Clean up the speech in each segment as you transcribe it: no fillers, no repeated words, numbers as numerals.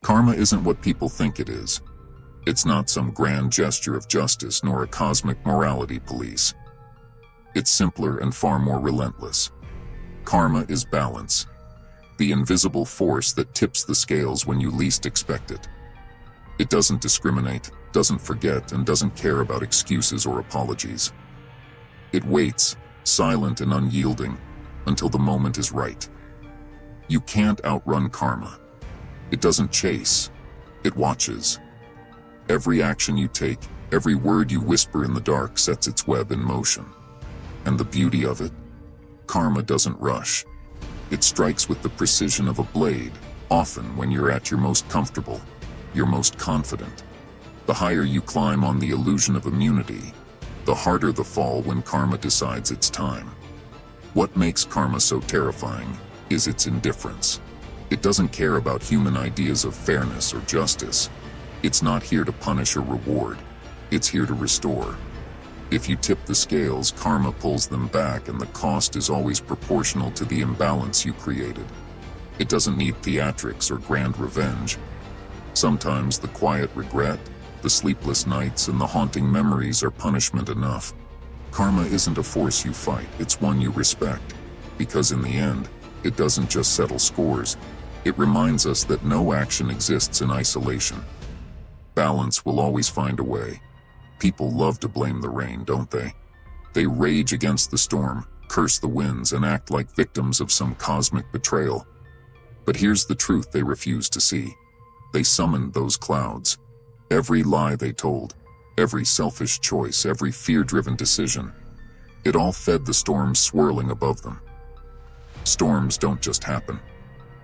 Karma isn't what people think it is. It's not some grand gesture of justice nor a cosmic morality police. It's simpler and far more relentless. Karma is balance, the invisible force that tips the scales when you least expect it. It doesn't discriminate, doesn't forget, and doesn't care about excuses or apologies. It waits, silent and unyielding, until the moment is right. You can't outrun karma. It doesn't chase, it watches. Every action you take, every word you whisper in the dark sets its web in motion. And the beauty of it? Karma doesn't rush. It strikes with the precision of a blade, often when you're at your most comfortable, your most confident. The higher you climb on the illusion of immunity, the harder the fall when karma decides it's time. What makes karma so terrifying is its indifference. It doesn't care about human ideas of fairness or justice. It's not here to punish or reward. It's here to restore. If you tip the scales, karma pulls them back, and the cost is always proportional to the imbalance you created. It doesn't need theatrics or grand revenge. Sometimes the quiet regret, the sleepless nights, and the haunting memories are punishment enough. Karma isn't a force you fight, it's one you respect. Because in the end, it doesn't just settle scores. It reminds us that no action exists in isolation. Balance will always find a way. People love to blame the rain, don't they? They rage against the storm, curse the winds, and act like victims of some cosmic betrayal. But here's the truth they refuse to see. They summoned those clouds. Every lie they told, every selfish choice, every fear-driven decision, it all fed the storms swirling above them. Storms don't just happen.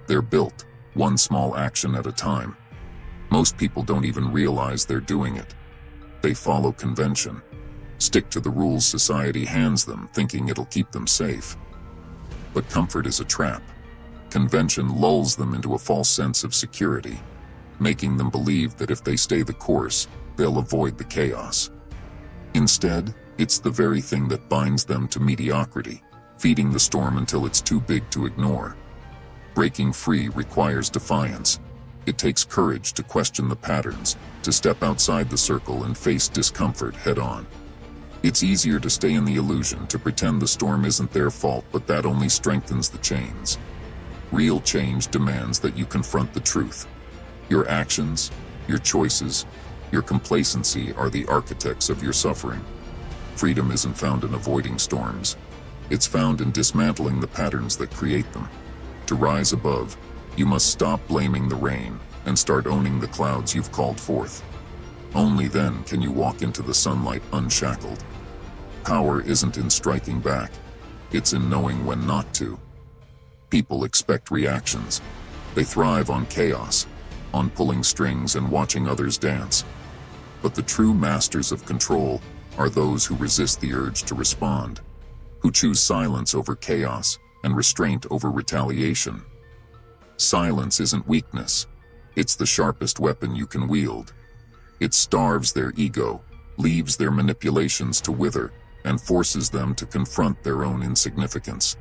They're built, one small action at a time. Most people don't even realize they're doing it. They follow convention, stick to the rules society hands them, thinking it'll keep them safe. But comfort is a trap. Convention lulls them into a false sense of security, making them believe that if they stay the course, they'll avoid the chaos. Instead, it's the very thing that binds them to mediocrity, feeding the storm until it's too big to ignore. Breaking free requires defiance. It takes courage to question the patterns, to step outside the circle and face discomfort head-on. It's easier to stay in the illusion, to pretend the storm isn't their fault, but that only strengthens the chains. Real change demands that you confront the truth. Your actions, your choices, your complacency are the architects of your suffering. Freedom isn't found in avoiding storms. It's found in dismantling the patterns that create them. To rise above, you must stop blaming the rain and start owning the clouds you've called forth. Only then can you walk into the sunlight unshackled. Power isn't in striking back. It's in knowing when not to. People expect reactions. They thrive on chaos, on pulling strings and watching others dance. But the true masters of control are those who resist the urge to respond, who choose silence over chaos and restraint over retaliation. Silence isn't weakness. It's the sharpest weapon you can wield. It starves their ego, leaves their manipulations to wither, and forces them to confront their own insignificance.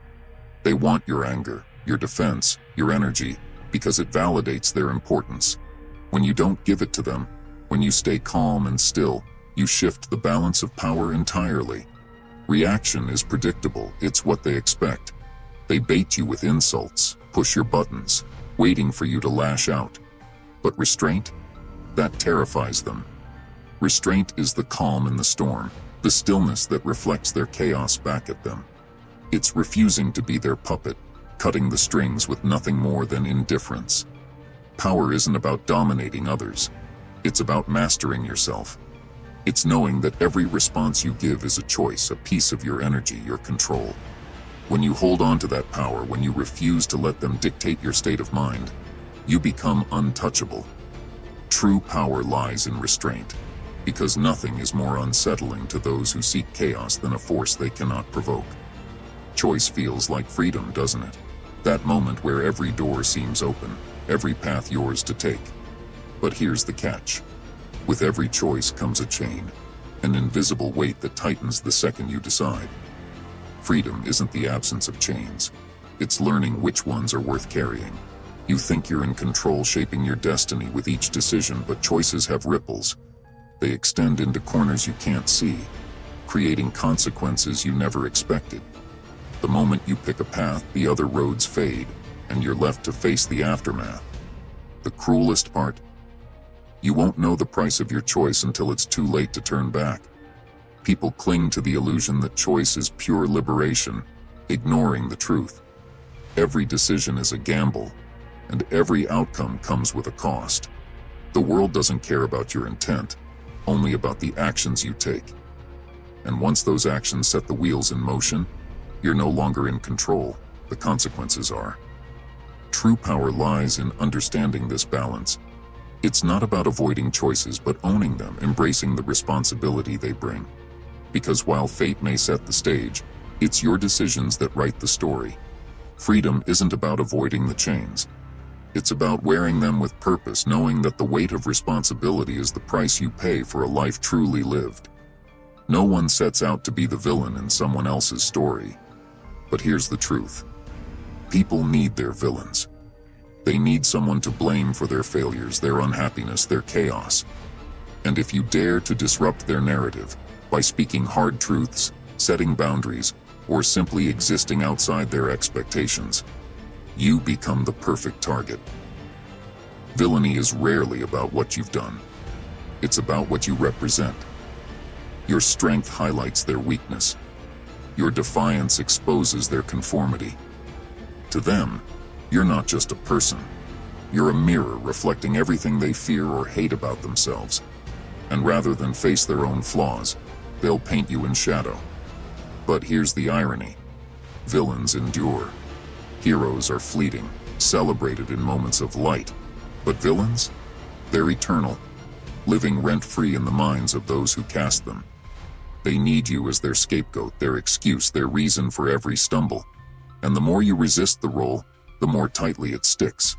They want your anger, your defense, your energy, because it validates their importance. When you don't give it to them, when you stay calm and still, you shift the balance of power entirely. Reaction is predictable, it's what they expect. They bait you with insults, push your buttons, waiting for you to lash out. But restraint? That terrifies them. Restraint is the calm in the storm, the stillness that reflects their chaos back at them. It's refusing to be their puppet, cutting the strings with nothing more than indifference. Power isn't about dominating others. It's about mastering yourself. It's knowing that every response you give is a choice, a piece of your energy, your control. When you hold on to that power, when you refuse to let them dictate your state of mind, you become untouchable. True power lies in restraint, because nothing is more unsettling to those who seek chaos than a force they cannot provoke. Choice feels like freedom, doesn't it? That moment where every door seems open, every path yours to take. But here's the catch. With every choice comes a chain, an invisible weight that tightens the second you decide. Freedom isn't the absence of chains. It's learning which ones are worth carrying. You think you're in control, shaping your destiny with each decision, but choices have ripples. They extend into corners you can't see, creating consequences you never expected. The moment you pick a path, the other roads fade, and you're left to face the aftermath. The cruelest part? You won't know the price of your choice until it's too late to turn back. People cling to the illusion that choice is pure liberation, ignoring the truth. Every decision is a gamble, and every outcome comes with a cost. The world doesn't care about your intent, only about the actions you take. And once those actions set the wheels in motion, you're no longer in control, the consequences are. True power lies in understanding this balance. It's not about avoiding choices, but owning them, embracing the responsibility they bring. Because while fate may set the stage, it's your decisions that write the story. Freedom isn't about avoiding the chains. It's about wearing them with purpose, knowing that the weight of responsibility is the price you pay for a life truly lived. No one sets out to be the villain in someone else's story. But here's the truth. People need their villains. They need someone to blame for their failures, their unhappiness, their chaos. And if you dare to disrupt their narrative, by speaking hard truths, setting boundaries, or simply existing outside their expectations, you become the perfect target. Villainy is rarely about what you've done. It's about what you represent. Your strength highlights their weakness. Your defiance exposes their conformity. To them, you're not just a person. You're a mirror reflecting everything they fear or hate about themselves. And rather than face their own flaws, they'll paint you in shadow. But here's the irony. Villains endure. Heroes are fleeting, celebrated in moments of light. But villains? They're eternal, living rent-free in the minds of those who cast them. They need you as their scapegoat, their excuse, their reason for every stumble. And the more you resist the role, the more tightly it sticks.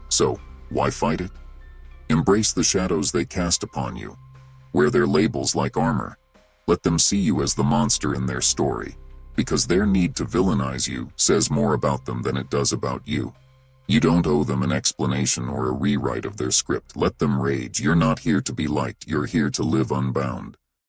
So, why fight it? Embrace the shadows they cast upon you. Wear their labels like armor. Let them see you as the monster in their story, because their need to villainize you says more about them than it does about you. You don't owe them an explanation or a rewrite of their script. Let them rage. You're not here to be liked. You're here to live unbound.